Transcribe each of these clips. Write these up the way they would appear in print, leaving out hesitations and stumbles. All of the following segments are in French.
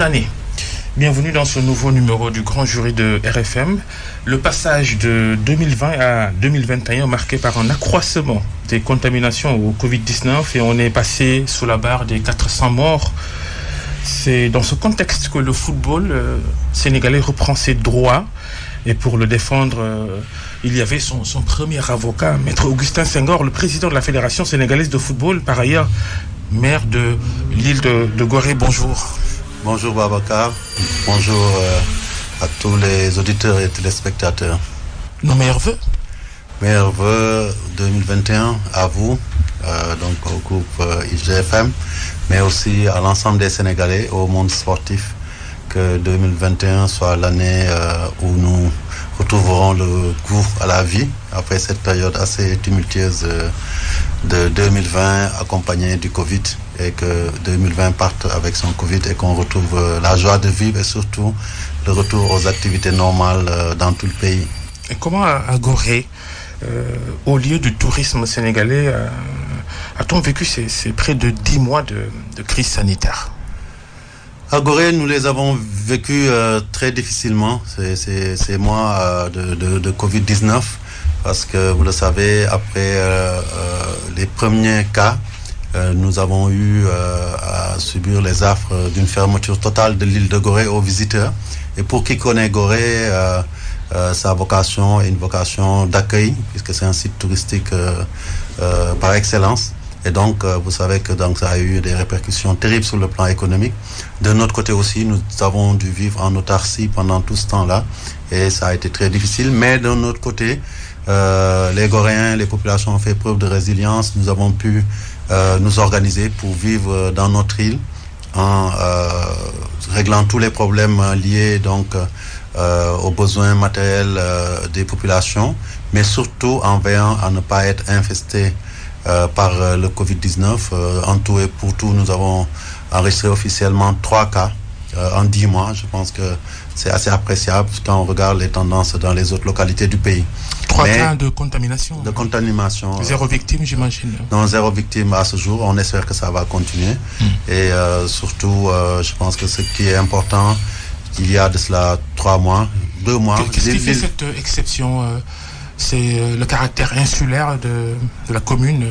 Année. Bienvenue dans ce nouveau numéro du Grand Jury de RFM. Le passage de 2020 à 2021 marqué par un accroissement des contaminations au Covid-19 et on est passé sous la barre des 400 morts. C'est dans ce contexte que le football sénégalais reprend ses droits et pour le défendre, il y avait son premier avocat, Maître Augustin Senghor, le président de la Fédération sénégalaise de football, par ailleurs maire de l'île de Gorée. Bonjour. Bonjour Babacar, bonjour à tous les auditeurs et téléspectateurs. Nos meilleurs vœux. Meilleurs vœux 2021 à vous, donc au groupe IGFM, mais aussi à l'ensemble des Sénégalais, au monde sportif, que 2021 soit l'année où nous retrouverons le goût à la vie, après cette période assez tumultueuse de 2020 accompagnée du Covid, et que 2020 parte avec son Covid et qu'on retrouve la joie de vivre et surtout le retour aux activités normales dans tout le pays. Et comment à Gorée, au lieu du tourisme sénégalais, a-t-on vécu ces près de 10 mois de crise sanitaire? À Gorée, nous les avons vécus très difficilement, ces mois de Covid-19, parce que vous le savez, après les premiers cas, nous avons eu à subir les affres d'une fermeture totale de l'île de Gorée aux visiteurs. Et pour qui connaît Gorée, sa vocation est une vocation d'accueil, puisque c'est un site touristique par excellence. Et donc, vous savez que ça a eu des répercussions terribles sur le plan économique. De notre côté aussi, nous avons dû vivre en autarcie pendant tout ce temps-là. Et ça a été très difficile. Mais de notre côté, les Goréens, les populations ont fait preuve de résilience. Nous avons pu nous organiser pour vivre dans notre île en réglant tous les problèmes liés aux besoins matériels des populations, mais surtout en veillant à ne pas être infestés par le Covid-19. En tout et pour tout, nous avons enregistré officiellement 3 cas en 10 mois. Je pense que c'est assez appréciable quand on regarde les tendances dans les autres localités du pays. 3 cas de contamination. De contamination. 0 victime, j'imagine. Non, 0 victime à ce jour. On espère que ça va continuer. Et surtout, je pense que ce qui est important, il y a de cela 3 mois, 2 mois. Qu'est-ce qui fait cette exception? C'est le caractère insulaire de la commune.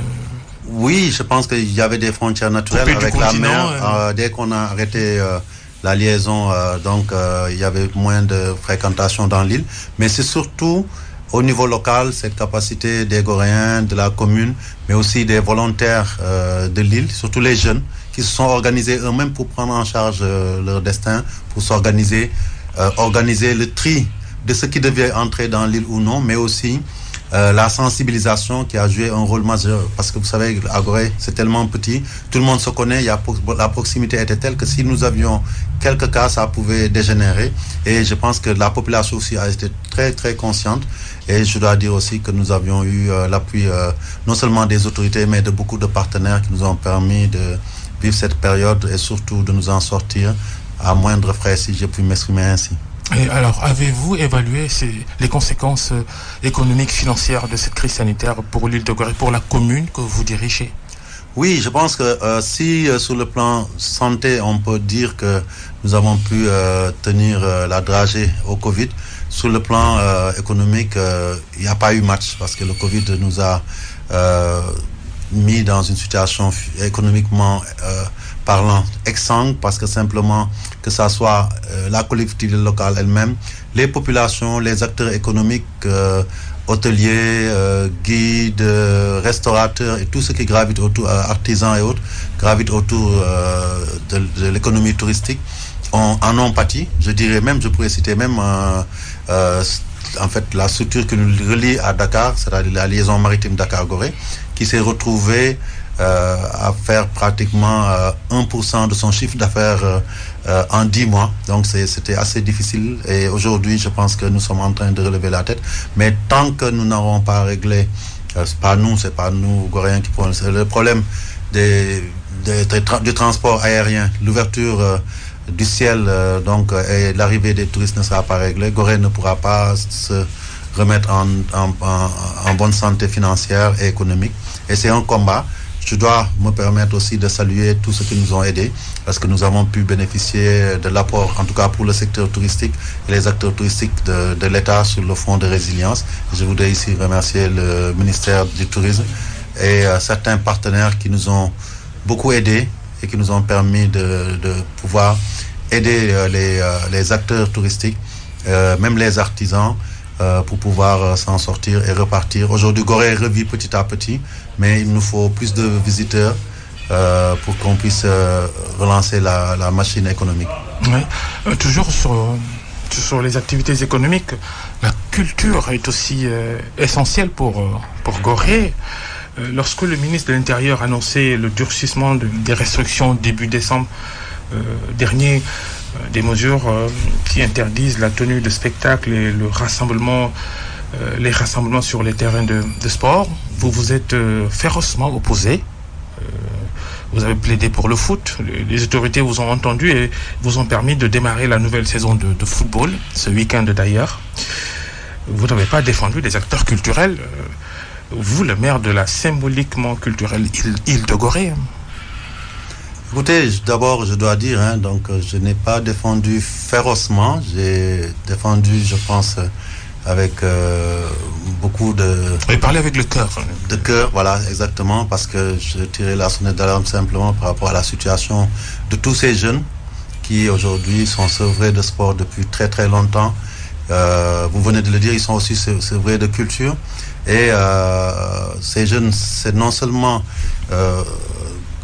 Oui, je pense qu'il y avait des frontières naturelles avec la mer. Dès qu'on a arrêté la liaison, il y avait moins de fréquentation dans l'île. Mais c'est surtout au niveau local, cette capacité des Goréens, de la commune, mais aussi des volontaires de l'île, surtout les jeunes, qui se sont organisés eux-mêmes pour prendre en charge leur destin, pour s'organiser, organiser le tri de ce qui devait entrer dans l'île ou non, mais aussi la sensibilisation qui a joué un rôle majeur. Parce que vous savez, à Gorée, c'est tellement petit, tout le monde se connaît, la proximité était telle que si nous avions quelques cas, ça pouvait dégénérer. Et je pense que la population aussi a été très, très consciente. Et je dois dire aussi que nous avions eu l'appui non seulement des autorités, mais de beaucoup de partenaires qui nous ont permis de vivre cette période et surtout de nous en sortir à moindre frais, si je puis m'exprimer ainsi. Et alors, avez-vous évalué les conséquences économiques, financières de cette crise sanitaire pour l'île de Gorée, pour la commune que vous dirigez? Oui, je pense que si sur le plan santé, on peut dire que nous avons pu tenir la dragée au Covid, sur le plan économique, il n'y a pas eu match parce que le Covid nous a mis dans une situation économiquement parlant exsangue, parce que simplement que ça soit la collectivité locale elle-même, les populations, les acteurs économiques, hôteliers, guides, restaurateurs et tout ce qui gravite autour, artisans et autres, gravite autour de l'économie touristique, en ont pâti. Je dirais même, je pourrais citer même en fait la structure qui nous relie à Dakar, c'est-à-dire la liaison maritime Dakar-Gorée, qui s'est retrouvée à faire pratiquement 1% de son chiffre d'affaires en 10 mois. Donc c'était assez difficile et aujourd'hui je pense que nous sommes en train de relever la tête. Mais tant que nous n'aurons pas réglé, c'est pas nous Goréens qui prenons le problème du transport aérien, l'ouverture du ciel et l'arrivée des touristes ne sera pas réglée, Gorée ne pourra pas se remettre en bonne santé financière et économique. Et c'est un combat. Je je dois me permettre aussi de saluer tous ceux qui nous ont aidés, parce que nous avons pu bénéficier de l'apport, en tout cas pour le secteur touristique et les acteurs touristiques de l'État sur le fonds de résilience. Je voudrais ici remercier le ministère du Tourisme et certains partenaires qui nous ont beaucoup aidés et qui nous ont permis de pouvoir aider les acteurs touristiques, même les artisans, pour pouvoir s'en sortir et repartir. Aujourd'hui, Gorée revit petit à petit, mais il nous faut plus de visiteurs pour qu'on puisse relancer la machine économique. Oui. Toujours sur les activités économiques, la culture est aussi essentielle pour Gorée. Lorsque le ministre de l'Intérieur annonçait le durcissement des restrictions début décembre dernier, des mesures qui interdisent la tenue de spectacles et les rassemblements sur les terrains de sport, vous vous êtes férocement opposé. Vous avez plaidé pour le foot. Les autorités vous ont entendu et vous ont permis de démarrer la nouvelle saison de football, ce week-end d'ailleurs. Vous n'avez pas défendu les acteurs culturels. Vous, le maire de la symboliquement culturelle île de Gorée. Écoutez, d'abord, je dois dire, donc, je n'ai pas défendu férocement. J'ai défendu, je pense, avec beaucoup de... Et parler avec le cœur. De cœur, voilà, exactement, parce que je tirais la sonnette d'alarme simplement par rapport à la situation de tous ces jeunes qui, aujourd'hui, sont sevrés de sport depuis très, très longtemps. Vous venez de le dire, ils sont aussi sevrés de culture. Et ces jeunes, c'est non seulement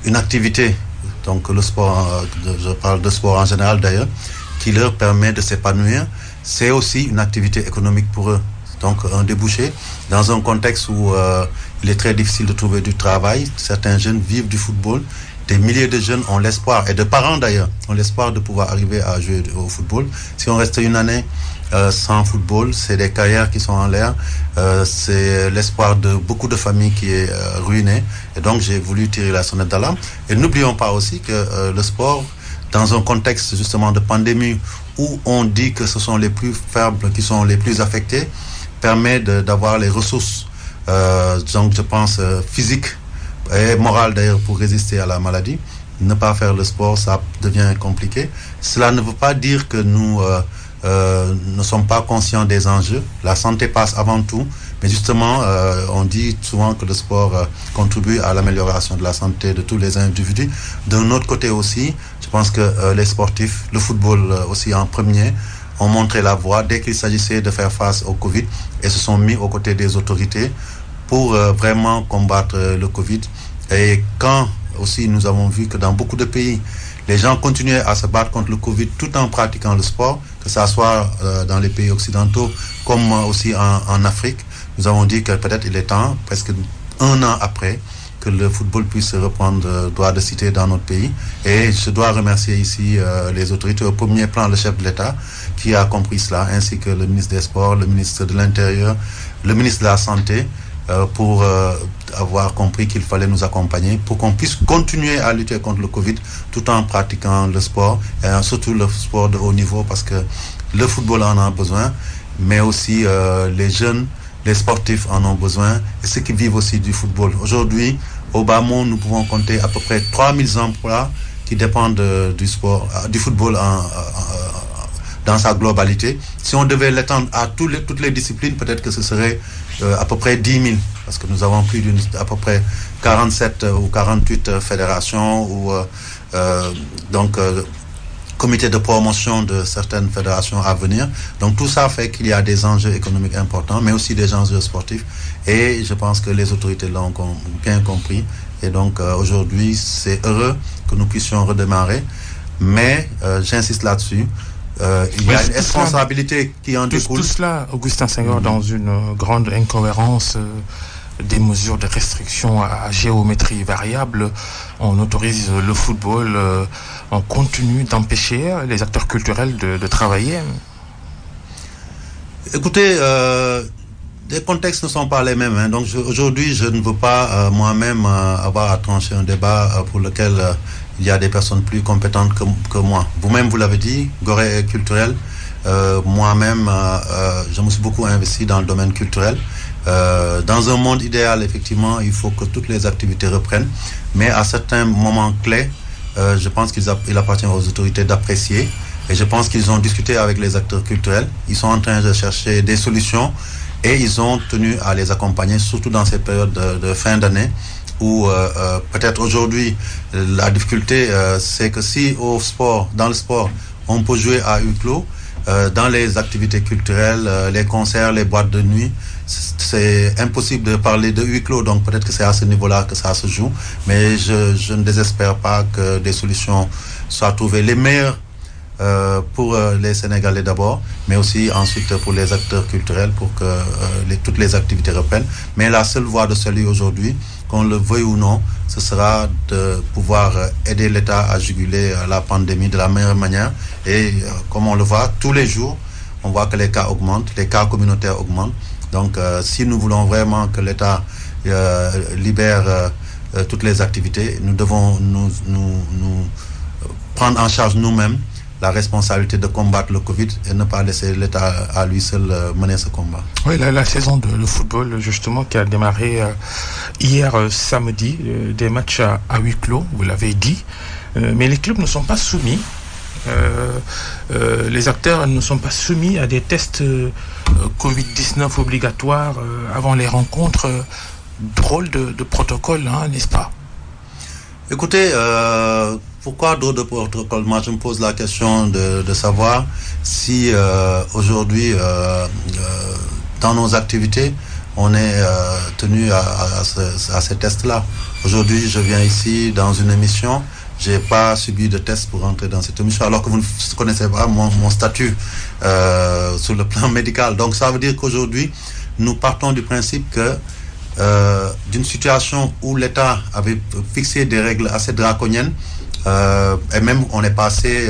une activité, donc le sport, je parle de sport en général d'ailleurs, qui leur permet de s'épanouir, c'est aussi une activité économique pour eux. Donc un débouché, dans un contexte où il est très difficile de trouver du travail, certains jeunes vivent du football, des milliers de jeunes ont l'espoir, et de parents d'ailleurs, ont l'espoir de pouvoir arriver à jouer au football. Si on reste une année sans football, c'est des carrières qui sont en l'air, c'est l'espoir de beaucoup de familles qui est ruiné, et donc j'ai voulu tirer la sonnette d'alarme. Et n'oublions pas aussi que le sport, dans un contexte justement de pandémie où on dit que ce sont les plus faibles qui sont les plus affectés, permet d'avoir les ressources, donc je pense physiques et morales d'ailleurs pour résister à la maladie. Ne pas faire le sport, ça devient compliqué. Cela ne veut pas dire que nous ne sommes pas conscients des enjeux. La santé passe avant tout, mais justement, on dit souvent que le sport contribue à l'amélioration de la santé de tous les individus. D'un autre côté aussi, je pense que les sportifs, le football aussi en premier, ont montré la voie dès qu'il s'agissait de faire face au Covid et se sont mis aux côtés des autorités pour vraiment combattre le Covid. Et quand aussi nous avons vu que dans beaucoup de pays, les gens continuaient à se battre contre le Covid tout en pratiquant le sport, que ce soit dans les pays occidentaux comme aussi en Afrique. Nous avons dit que peut-être il est temps, presque un an après, que le football puisse reprendre droit de cité dans notre pays. Et je dois remercier ici les autorités, au premier plan le chef de l'État qui a compris cela, ainsi que le ministre des Sports, le ministre de l'Intérieur, le ministre de la Santé, pour avoir compris qu'il fallait nous accompagner pour qu'on puisse continuer à lutter contre le Covid tout en pratiquant le sport, et surtout le sport de haut niveau, parce que le football en a besoin, mais aussi les jeunes, les sportifs en ont besoin, et ceux qui vivent aussi du football. Aujourd'hui, au bas monde, nous pouvons compter à peu près 3000 emplois qui dépendent du sport, du football dans sa globalité. Si on devait l'étendre à toutes les disciplines, peut-être que ce serait à peu près 10 000, parce que nous avons plus à peu près 47 ou 48 fédérations ou comité de promotion de certaines fédérations à venir. Donc tout ça fait qu'il y a des enjeux économiques importants, mais aussi des enjeux sportifs. Et je pense que les autorités l'ont bien compris. Et donc aujourd'hui, c'est heureux que nous puissions redémarrer. Mais j'insiste là-dessus. Il y a une responsabilité qui en découle. Tout cela, Augustin Senghor, dans une grande incohérence des mesures de restriction à géométrie variable. On autorise le football, on continue d'empêcher les acteurs culturels de travailler. Écoutez, les contextes ne sont pas les mêmes. Donc aujourd'hui, je ne veux pas moi-même avoir à trancher un débat pour lequel il y a des personnes plus compétentes que moi. Vous-même, vous l'avez dit, Gorée est culturel. Moi-même, je me suis beaucoup investi dans le domaine culturel. Dans un monde idéal, effectivement, il faut que toutes les activités reprennent, mais à certains moments clés, je pense qu'il appartient aux autorités d'apprécier. Et je pense qu'ils ont discuté avec les acteurs culturels. Ils sont en train de chercher des solutions et ils ont tenu à les accompagner, surtout dans cette période de fin d'année où peut-être aujourd'hui la difficulté c'est que si dans le sport, on peut jouer à huis clos, dans les activités culturelles, les concerts, les boîtes de nuit, c'est impossible de parler de huis clos, donc peut-être que c'est à ce niveau-là que ça se joue, mais je ne désespère pas que des solutions soient trouvées. Les meilleures pour les Sénégalais d'abord, mais aussi ensuite pour les acteurs culturels pour que toutes les activités reprennent. Mais la seule voie de salut aujourd'hui, qu'on le veuille ou non, ce sera de pouvoir aider l'État à juguler la pandémie de la meilleure manière. Et comme on le voit, tous les jours, on voit que les cas augmentent, les cas communautaires augmentent. Donc si nous voulons vraiment que l'État libère toutes les activités, nous devons nous prendre en charge nous-mêmes la responsabilité de combattre le Covid et ne pas laisser l'État à lui seul mener ce combat. Oui, la saison de football, justement, qui a démarré hier samedi, des matchs à huis clos, vous l'avez dit, mais les clubs ne sont pas soumis. Les acteurs ne sont pas soumis à des tests Covid-19 obligatoires avant les rencontres. Drôle de protocole, hein, n'est-ce pas? Écoutez, pourquoi drôle de protocole? Moi, je me pose la question de savoir si aujourd'hui, dans nos activités, on est tenu à ces tests-là. Aujourd'hui, je viens ici dans une émission. J'ai pas subi de test pour entrer dans cette émission, alors que vous ne connaissez pas mon statut sur le plan médical. Donc, ça veut dire qu'aujourd'hui, nous partons du principe que d'une situation où l'État avait fixé des règles assez draconiennes, et même on est passé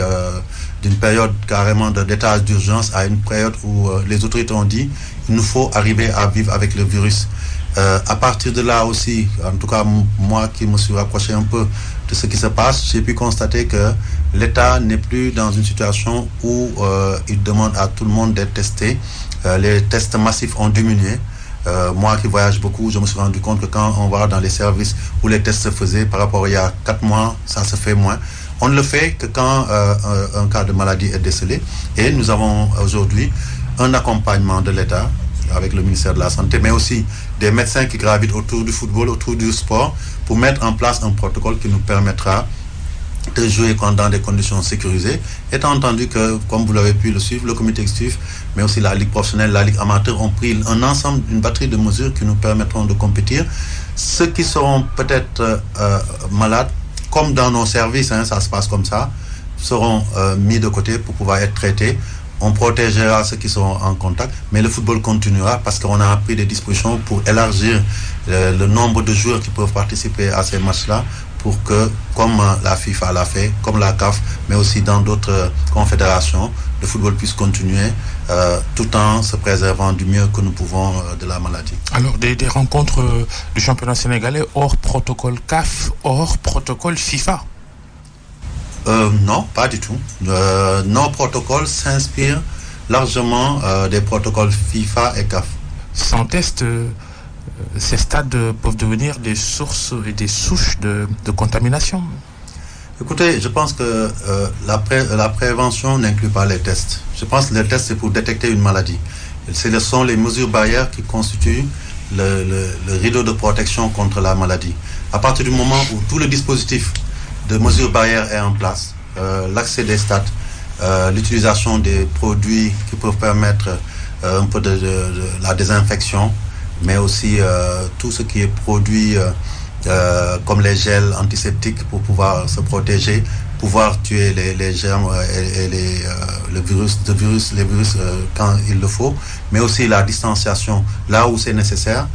d'une période carrément d'état d'urgence à une période où les autorités ont dit il nous faut arriver à vivre avec le virus. À partir de là aussi, en tout cas moi qui me suis rapproché un peu de ce qui se passe, j'ai pu constater que l'État n'est plus dans une situation où il demande à tout le monde d'être testé. Les tests massifs ont diminué. Moi qui voyage beaucoup, je me suis rendu compte que quand on va dans les services où les tests se faisaient par rapport à il y a 4 mois, ça se fait moins. On ne le fait que quand un cas de maladie est décelé. Et nous avons aujourd'hui un accompagnement de l'État avec le ministère de la Santé, mais aussi des médecins qui gravitent autour du football, autour du sport, pour mettre en place un protocole qui nous permettra de jouer dans des conditions sécurisées, étant entendu que, comme vous l'avez pu le suivre, le comité exécutif, mais aussi la Ligue professionnelle, la Ligue amateur ont pris un ensemble, une batterie de mesures qui nous permettront de compétir. Ceux qui seront peut-être malades, comme dans nos services, hein, ça se passe comme ça, seront mis de côté pour pouvoir être traités. On protégera ceux qui seront en contact, mais le football continuera parce qu'on a pris des dispositions pour élargir le nombre de joueurs qui peuvent participer à ces matchs-là, pour que, comme la FIFA l'a fait, comme la CAF, mais aussi dans d'autres confédérations, le football puisse continuer tout en se préservant du mieux que nous pouvons de la maladie. Alors, des rencontres du championnat sénégalais hors protocole CAF, hors protocole FIFA? Non, pas du tout. Nos protocoles s'inspirent largement des protocoles FIFA et CAF. Sans test, ces stades peuvent devenir des sources et des souches de contamination. Écoutez, je pense que la prévention n'inclut pas les tests. Je pense que les tests, c'est pour détecter une maladie. Ce sont les mesures barrières qui constituent le rideau de protection contre la maladie. À partir du moment où tout le dispositif de mesures barrières est en place, l'accès des stades, l'utilisation des produits qui peuvent permettre un peu de la désinfection, mais aussi tout ce qui est produit comme les gels antiseptiques pour pouvoir se protéger, pouvoir tuer les germes et les virus quand il le faut, mais aussi la distanciation là où c'est nécessaire.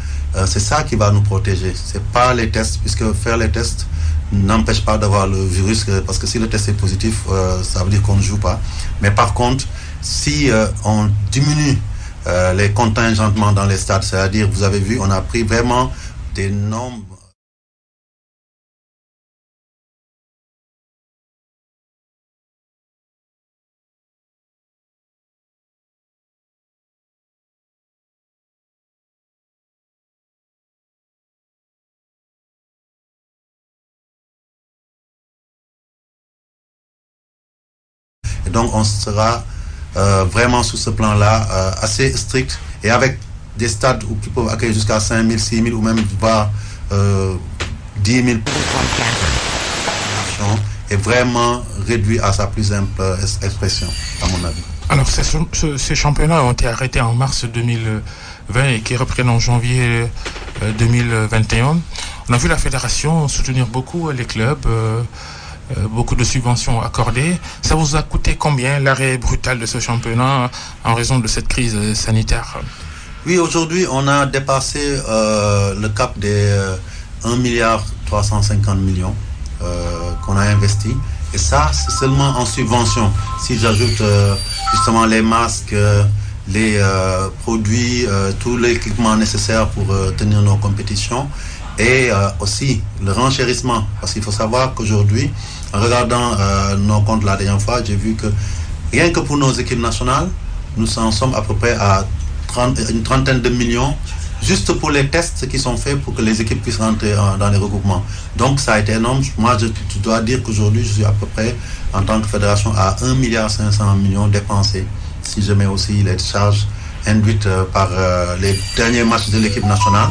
C'est ça qui va nous protéger. C'est pas les tests, puisque faire les tests n'empêche pas d'avoir le virus, parce que si le test est positif, ça veut dire qu'on ne joue pas. Mais par contre, si on diminue les contingentements dans les stades, c'est-à-dire, vous avez vu, on a pris vraiment des nombres Et donc on sera vraiment sur ce plan-là assez strict et avec des stades qui peuvent accueillir jusqu'à 5 000, 6 000 ou même voire 10 000 est vraiment réduit à sa plus simple expression, à mon avis. Alors, ces championnats ont été arrêtés en mars 2020 et qui reprennent en janvier 2021. On a vu la fédération soutenir beaucoup les clubs, beaucoup de subventions accordées. Ça vous a coûté combien l'arrêt brutal de ce championnat en raison de cette crise sanitaire? Oui, aujourd'hui, on a dépassé le cap des 1,350 milliard qu'on a investi. Et ça, c'est seulement en subvention. Si j'ajoute justement les masques, les produits, tout l'équipement nécessaire pour tenir nos compétitions et aussi le renchérissement. Parce qu'il faut savoir qu'aujourd'hui, en regardant nos comptes la dernière fois, j'ai vu que rien que pour nos équipes nationales, nous en sommes à peu près à une trentaine de millions juste pour les tests qui sont faits pour que les équipes puissent rentrer dans les regroupements. Donc ça a été énorme. Moi, je dois dire qu'aujourd'hui, je suis à peu près, en tant que fédération, à 1,5 milliard dépensés, si je mets aussi les charges induites par les derniers matchs de l'équipe nationale.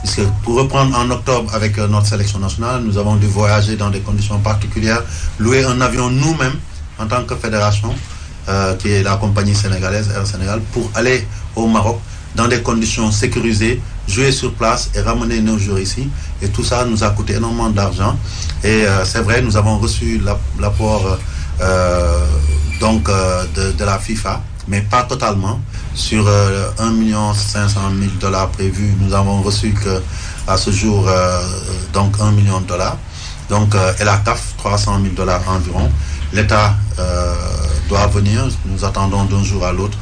Puisque pour reprendre en octobre avec notre sélection nationale, nous avons dû voyager dans des conditions particulières, louer un avion nous-mêmes en tant que fédération, qui est la compagnie sénégalaise Air Sénégal, pour aller au Maroc dans des conditions sécurisées, jouer sur place et ramener nos joueurs ici. Et tout ça nous a coûté énormément d'argent. Et c'est vrai, nous avons reçu l'apport de la FIFA, mais pas totalement. Sur 1,5 million prévus, nous avons reçu à ce jour donc $1 million. Donc, et la CAF, $300 000 environ. L'État doit venir, nous attendons d'un jour à l'autre.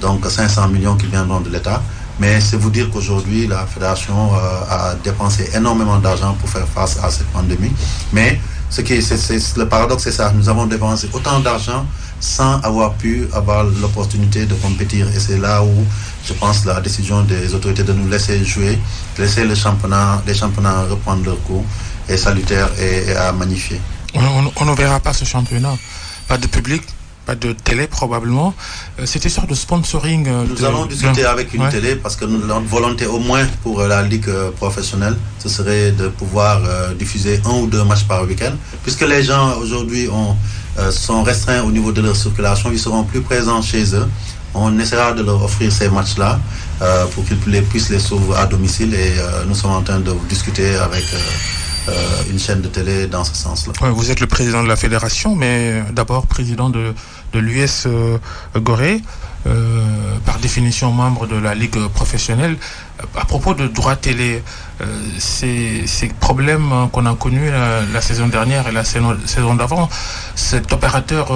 Donc 500 millions qui viendront de l'État. Mais c'est vous dire qu'aujourd'hui, la fédération a dépensé énormément d'argent pour faire face à cette pandémie. Mais le paradoxe, c'est ça. Nous avons dépensé autant d'argent sans avoir pu avoir l'opportunité de compétir. Et c'est là où, je pense, la décision des autorités de nous laisser jouer, de laisser les championnats reprendre leur cours est salutaire et à magnifier. On ne verra pas ce championnat. Pas de public, pas de télé probablement. Cette histoire de sponsoring... Nous allons discuter avec une télé parce que notre volonté au moins pour la ligue professionnelle, ce serait de pouvoir diffuser 1 ou 2 matchs par week-end. Puisque les gens aujourd'hui sont restreints au niveau de leur circulation, ils seront plus présents chez eux. On essaiera de leur offrir ces matchs-là pour qu'ils puissent les sauver à domicile et nous sommes en train de discuter avec... une chaîne de télé dans ce sens-là. Ouais, vous êtes le président de la fédération, mais d'abord président de l'US Gorée, par définition membre de la ligue professionnelle. À propos de droits télé, ces problèmes qu'on a connus la saison dernière et la saison d'avant, cet opérateur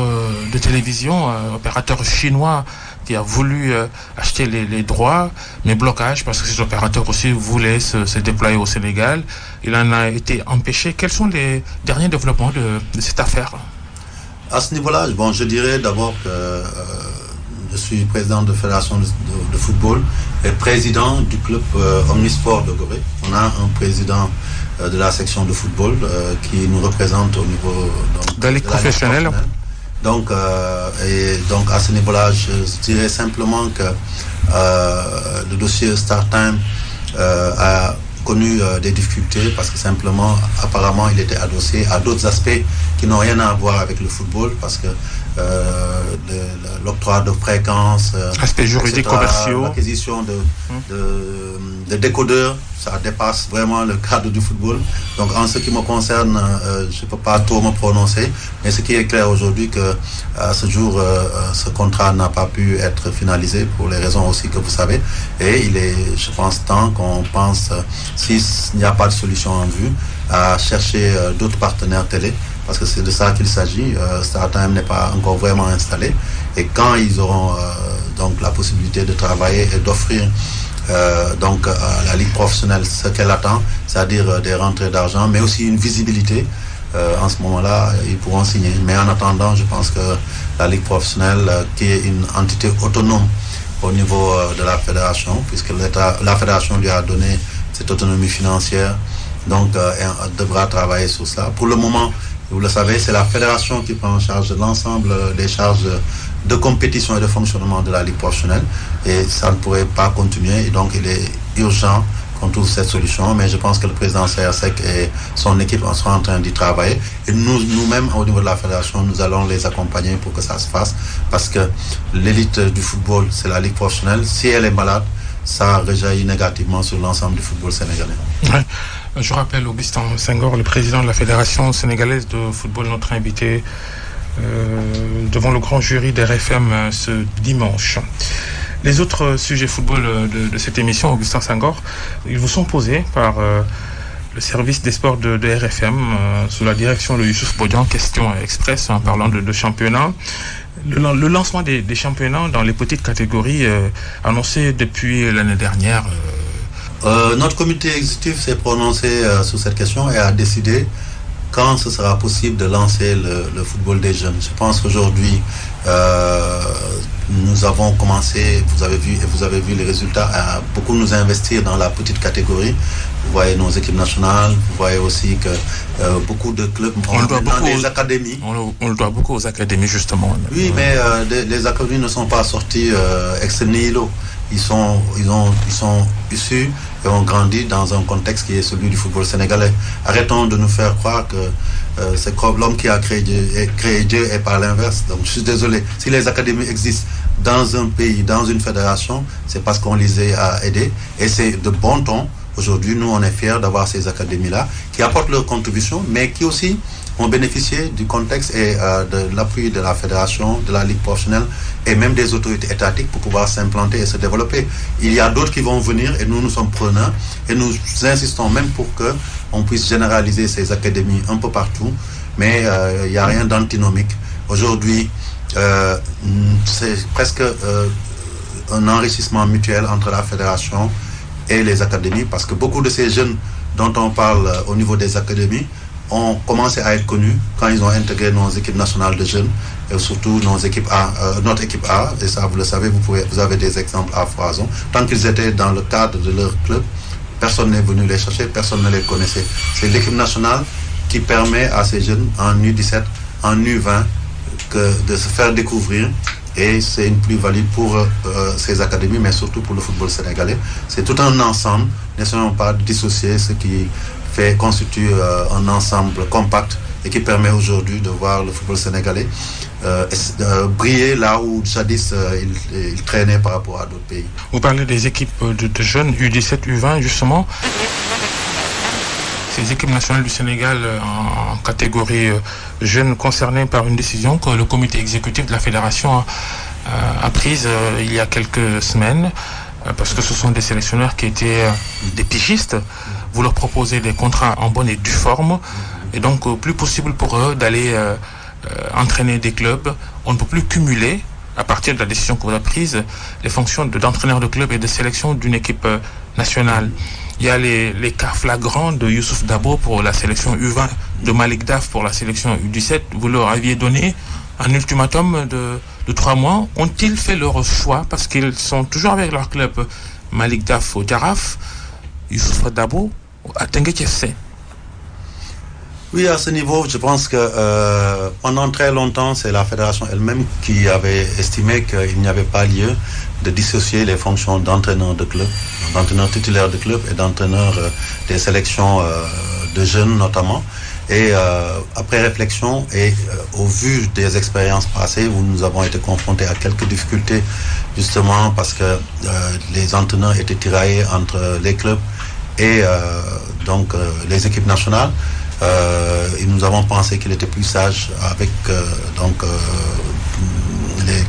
de télévision, opérateur chinois, qui a voulu acheter les droits, mais blocage, parce que ces opérateurs aussi voulaient se déployer au Sénégal. Il en a été empêché. Quels sont les derniers développements de cette affaire? À ce niveau-là, bon, je dirais d'abord que je suis président de fédération de football et président du club Omnisport de Gorée. On a un président de la section de football qui nous représente au niveau de la ligue professionnelle. Donc à ce niveau-là, je dirais simplement que le dossier StarTime a connu des difficultés parce que simplement, apparemment, il était adossé à d'autres aspects qui n'ont rien à voir avec le football parce que l'octroi de fréquences, aspects juridiques, commerciaux, l'acquisition de décodeurs, ça dépasse vraiment le cadre du football. Donc en ce qui me concerne, je ne peux pas trop me prononcer, mais ce qui est clair aujourd'hui que à ce jour, ce contrat n'a pas pu être finalisé pour les raisons aussi que vous savez. Et il est, je pense, temps qu'on pense, s'il n'y a pas de solution en vue, à chercher d'autres partenaires télé. Parce que c'est de ça qu'il s'agit. StarTime n'est pas encore vraiment installé. Et quand ils auront donc la possibilité de travailler et d'offrir donc à la ligue professionnelle ce qu'elle attend, c'est-à-dire des rentrées d'argent, mais aussi une visibilité, en ce moment-là, ils pourront signer. Mais en attendant, je pense que la ligue professionnelle, qui est une entité autonome au niveau de la fédération, puisque la fédération lui a donné cette autonomie financière, donc elle devra travailler sur ça. Pour le moment, Vous le savez, c'est la fédération qui prend en charge l'ensemble des charges de compétition et de fonctionnement de la Ligue professionnelle. Et ça ne pourrait pas continuer. Et donc, il est urgent qu'on trouve cette solution. Mais je pense que le président CRSEC et son équipe sont en train d'y travailler. Et nous-mêmes, au niveau de la fédération, nous allons les accompagner pour que ça se fasse. Parce que l'élite du football, c'est la Ligue professionnelle. Si elle est malade, ça rejaillit négativement sur l'ensemble du football sénégalais. Ouais. Je rappelle Augustin Senghor, le président de la Fédération sénégalaise de football, notre invité devant le grand jury d'RFM ce dimanche. Les autres sujets football de cette émission, Augustin Senghor, ils vous sont posés par le service des sports de RFM sous la direction de Youssouf Bodian, question express en parlant de championnat. Le lancement des championnats dans les petites catégories annoncé depuis l'année dernière. Notre comité exécutif s'est prononcé sur cette question et a décidé quand ce sera possible de lancer le football des jeunes. Je pense qu'aujourd'hui, nous avons commencé, vous avez vu les résultats, à beaucoup nous investir dans la petite catégorie. Vous voyez nos équipes nationales, vous voyez aussi que beaucoup de clubs ont des académies. On le doit beaucoup aux académies, justement. Oui, mais les académies ne sont pas sorties ex nihilo. Ils sont issus et ont grandi dans un contexte qui est celui du football sénégalais. Arrêtons de nous faire croire que c'est comme l'homme qui a créé Dieu et pas l'inverse. Donc je suis désolé. Si les académies existent dans un pays, dans une fédération, c'est parce qu'on les a aidés. Et c'est de bon ton. Aujourd'hui, nous, on est fiers d'avoir ces académies-là qui apportent leur contribution, mais qui aussi ont bénéficié du contexte et de l'appui de la fédération, de la Ligue professionnelle et même des autorités étatiques pour pouvoir s'implanter et se développer. Il y a d'autres qui vont venir et nous sommes preneurs et nous insistons même pour qu'on puisse généraliser ces académies un peu partout, mais il n'y a rien d'antinomique. Aujourd'hui, c'est presque un enrichissement mutuel entre la fédération et les académies, parce que beaucoup de ces jeunes dont on parle au niveau des académies ont commencé à être connus quand ils ont intégré nos équipes nationales de jeunes et surtout notre équipe A, et ça vous le savez, vous avez des exemples à foison. Tant qu'ils étaient dans le cadre de leur club, personne n'est venu les chercher, personne ne les connaissait. C'est l'équipe nationale qui permet à ces jeunes en U17, en U20 de se faire découvrir. Et c'est une plus-value pour ces académies, mais surtout pour le football sénégalais. C'est tout un ensemble. N'essayons pas de dissocier ce qui constitue un ensemble compact et qui permet aujourd'hui de voir le football sénégalais briller là où jadis il traînait par rapport à d'autres pays. Vous parlez des équipes de jeunes U17, U20, justement. Ces équipes nationales du Sénégal en catégorie jeunes concernées par une décision que le comité exécutif de la fédération a prise il y a quelques semaines, parce que ce sont des sélectionneurs qui étaient des pigistes. Vous leur proposez des contrats en bonne et due forme, et donc plus possible pour eux d'aller entraîner des clubs. On ne peut plus cumuler, à partir de la décision que vous avez prise, les fonctions d'entraîneur de club et de sélection d'une équipe nationale. Il y a les cas flagrants de Youssouf Dabo pour la sélection U20, de Malik Daf pour la sélection U17. Vous leur aviez donné un ultimatum de 3 mois. Ont-ils fait leur choix parce qu'ils sont toujours avec leur club? Malik Daf au Jaraaf, Youssouf Dabo à Teungueth FC. Oui, à ce niveau, je pense que pendant très longtemps, c'est la fédération elle-même qui avait estimé qu'il n'y avait pas lieu de dissocier les fonctions d'entraîneur de club, d'entraîneur titulaire de club et d'entraîneur des sélections de jeunes notamment. Et après réflexion et au vu des expériences passées où nous avons été confrontés à quelques difficultés, justement parce que les entraîneurs étaient tiraillés entre les clubs et les équipes nationales, nous avons pensé qu'il était plus sage avec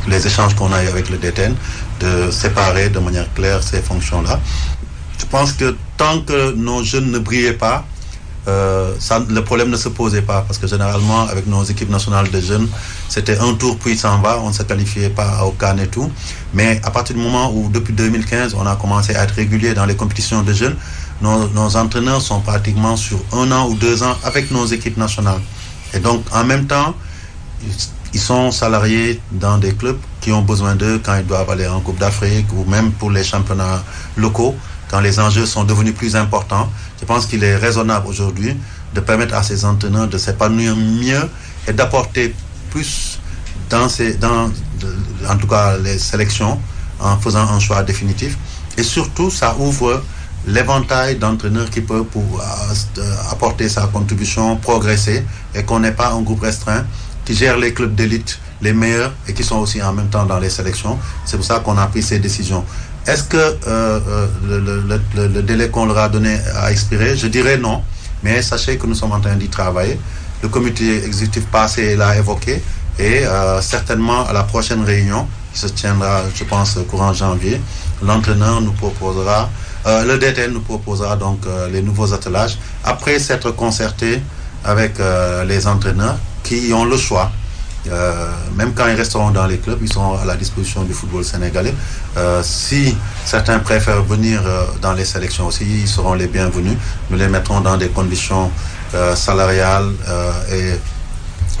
les échanges qu'on a eu avec le DTN de séparer de manière claire ces fonctions-là. Je pense que tant que nos jeunes ne brillaient pas, le problème ne se posait pas, parce que généralement avec nos équipes nationales de jeunes, c'était un tour puis s'en va, on ne se qualifiait pas au CAN et tout. Mais à partir du moment où depuis 2015 on a commencé à être régulier dans les compétitions de jeunes, nos entraîneurs sont pratiquement sur 1 an ou 2 ans avec nos équipes nationales. Et donc en même temps, ils sont salariés dans des clubs qui ont besoin d'eux quand ils doivent aller en Coupe d'Afrique ou même pour les championnats locaux, quand les enjeux sont devenus plus importants. Je pense qu'il est raisonnable aujourd'hui de permettre à ces entraîneurs de s'épanouir mieux et d'apporter plus en tout cas les sélections, en faisant un choix définitif. Et surtout, ça ouvre l'éventail d'entraîneurs qui peuvent apporter sa contribution, progresser, et qu'on n'ait pas un groupe restreint qui gère les clubs d'élite, les meilleurs, et qui sont aussi en même temps dans les sélections. C'est pour ça qu'on a pris ces décisions. Est-ce que le délai qu'on leur a donné a expiré? Je dirais non, mais sachez que nous sommes en train d'y travailler. Le comité exécutif passé l'a évoqué, et certainement à la prochaine réunion, qui se tiendra, je pense, courant janvier, l'entraîneur nous proposera, le DTN nous proposera donc les nouveaux attelages, après s'être concerté avec les entraîneurs qui ont le choix. Même quand ils resteront dans les clubs, ils seront à la disposition du football sénégalais. Si certains préfèrent venir dans les sélections aussi, ils seront les bienvenus. Nous les mettrons dans des conditions salariales et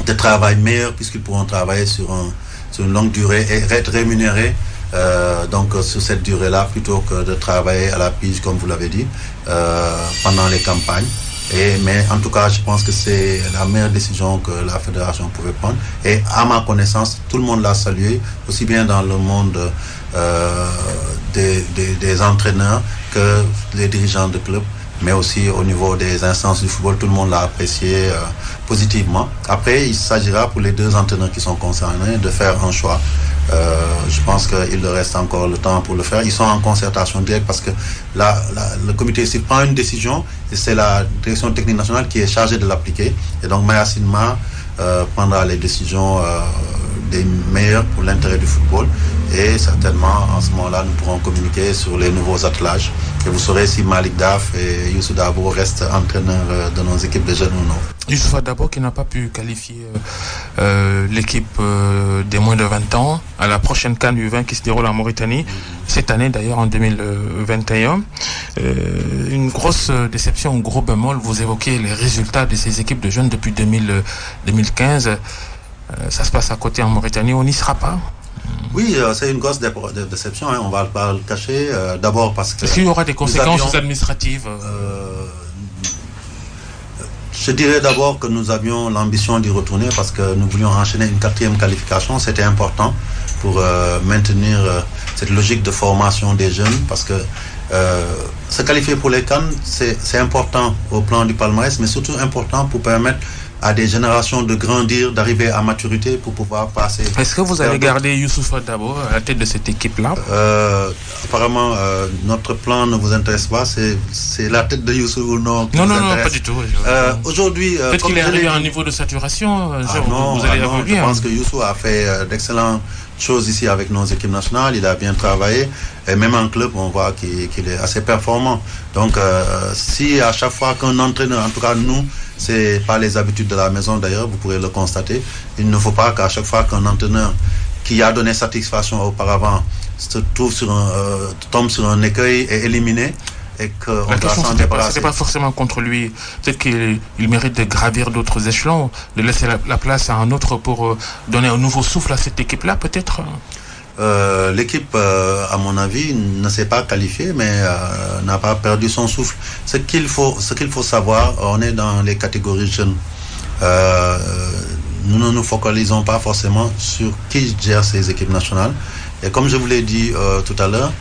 de travail meilleures, puisqu'ils pourront travailler sur une longue durée et être rémunérés donc sur cette durée-là, plutôt que de travailler à la pige, comme vous l'avez dit, pendant les campagnes. Mais en tout cas, je pense que c'est la meilleure décision que la fédération pouvait prendre. Et à ma connaissance, tout le monde l'a salué, aussi bien dans le monde des entraîneurs que les dirigeants de clubs, mais aussi au niveau des instances du football. Tout le monde l'a apprécié positivement. Après, il s'agira pour les deux entraîneurs qui sont concernés de faire un choix. Je pense qu'il leur reste encore le temps pour le faire. Ils sont en concertation directe, parce que le comité ici prend une décision et c'est la direction technique nationale qui est chargée de l'appliquer. Et donc Maya Sinma prendra les décisions des meilleures pour l'intérêt du football. Et certainement, en ce moment-là, nous pourrons communiquer sur les nouveaux attelages. Et vous saurez si Malik Daf et Youssou Dabo restent entraîneurs de nos équipes de jeunes ou non. Youssou Dabo qui n'a pas pu qualifier l'équipe des moins de 20 ans à la prochaine CAN U20 qui se déroule en Mauritanie, cette année d'ailleurs en 2021. Une grosse déception, un gros bémol, vous évoquez les résultats de ces équipes de jeunes depuis 2015. Ça se passe à côté en Mauritanie, on n'y sera pas. Oui, c'est une grosse déception, on va pas le cacher. D'abord parce que... Est-ce qu'il y aura des conséquences administratives Je dirais d'abord que nous avions l'ambition d'y retourner, parce que nous voulions enchaîner une 4e qualification. C'était important pour maintenir cette logique de formation des jeunes, parce que se qualifier pour les CAN, c'est important au plan du palmarès, mais surtout important pour permettre à des générations de grandir, d'arriver à maturité pour pouvoir passer. Est-ce que vous allez garder Youssouf Dabo à la tête de cette équipe-là? Apparemment, notre plan ne vous intéresse pas. C'est la tête de Youssouf ou non? Non, pas du tout. Aujourd'hui, peut-être qu'il est arrivé à un niveau de saturation. Vous allez je pense que Youssouf a fait d'excellentes choses ici avec nos équipes nationales. Il a bien travaillé. Et même en club, on voit qu'il est assez performant. Donc, si à chaque fois qu'un entraîneur, en tout cas nous, c'est pas les habitudes de la maison d'ailleurs, vous pourrez le constater, il ne faut pas qu'à chaque fois qu'un entraîneur qui a donné satisfaction auparavant tombe sur un écueil et éliminé, et qu'on doit s'en débarrasser. C'était pas forcément contre lui. Peut-être qu'il mérite de gravir d'autres échelons, de laisser la place à un autre pour donner un nouveau souffle à cette équipe-là, peut-être. L'équipe, à mon avis, ne s'est pas qualifiée, mais n'a pas perdu son souffle. Ce qu'il faut savoir, on est dans les catégories jeunes. Nous ne nous focalisons pas forcément sur qui gère ces équipes nationales. Et comme je vous l'ai dit tout à l'heure,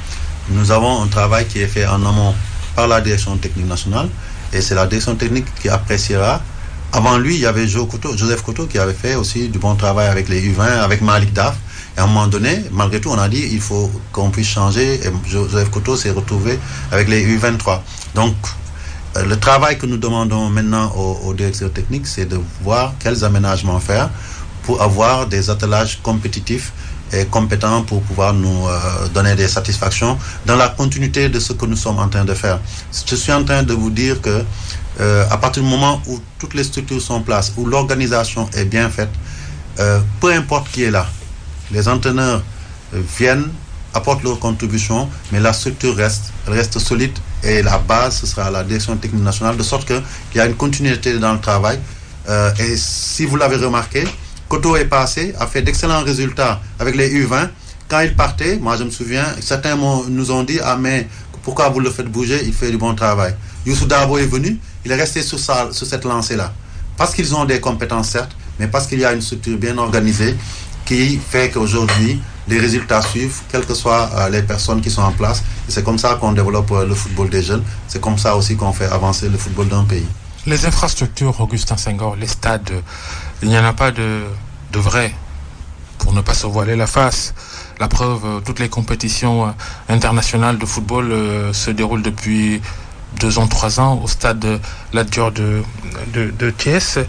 nous avons un travail qui est fait en amont par la direction technique nationale, et c'est la direction technique qui appréciera. Avant lui, il y avait Joseph Koto qui avait fait aussi du bon travail avec les U20, avec Malik Daf. Et à un moment donné, malgré tout, on a dit il faut qu'on puisse changer. Et Joseph Koto s'est retrouvé avec les U23. Donc, le travail que nous demandons maintenant aux directeurs techniques, c'est de voir quels aménagements faire pour avoir des attelages compétitifs et compétents pour pouvoir nous donner des satisfactions dans la continuité de ce que nous sommes en train de faire. Je suis en train de vous dire que à partir du moment où toutes les structures sont en place, où l'organisation est bien faite, peu importe qui est là, les entraîneurs viennent, apportent leur contribution, mais la structure reste solide, et la base, ce sera la direction technique nationale, de sorte qu'il y a une continuité dans le travail. Et si vous l'avez remarqué, Koto est passé, a fait d'excellents résultats avec les U20. Quand il partait, moi je me souviens, certains nous ont dit « Ah mais pourquoi vous le faites bouger, il fait du bon travail ». Youssou Dabo est venu, il est resté sur cette lancée-là. Parce qu'ils ont des compétences, certes, mais parce qu'il y a une structure bien organisée qui fait qu'aujourd'hui, les résultats suivent, quelles que soient les personnes qui sont en place. Et c'est comme ça qu'on développe le football des jeunes. C'est comme ça aussi qu'on fait avancer le football d'un pays. Les infrastructures, Augustin Senghor, les stades, il n'y en a pas de vrais, pour ne pas se voiler la face. La preuve, toutes les compétitions internationales de football se déroulent depuis 2 ans, 3 ans au stade Lat Dior de Thiès.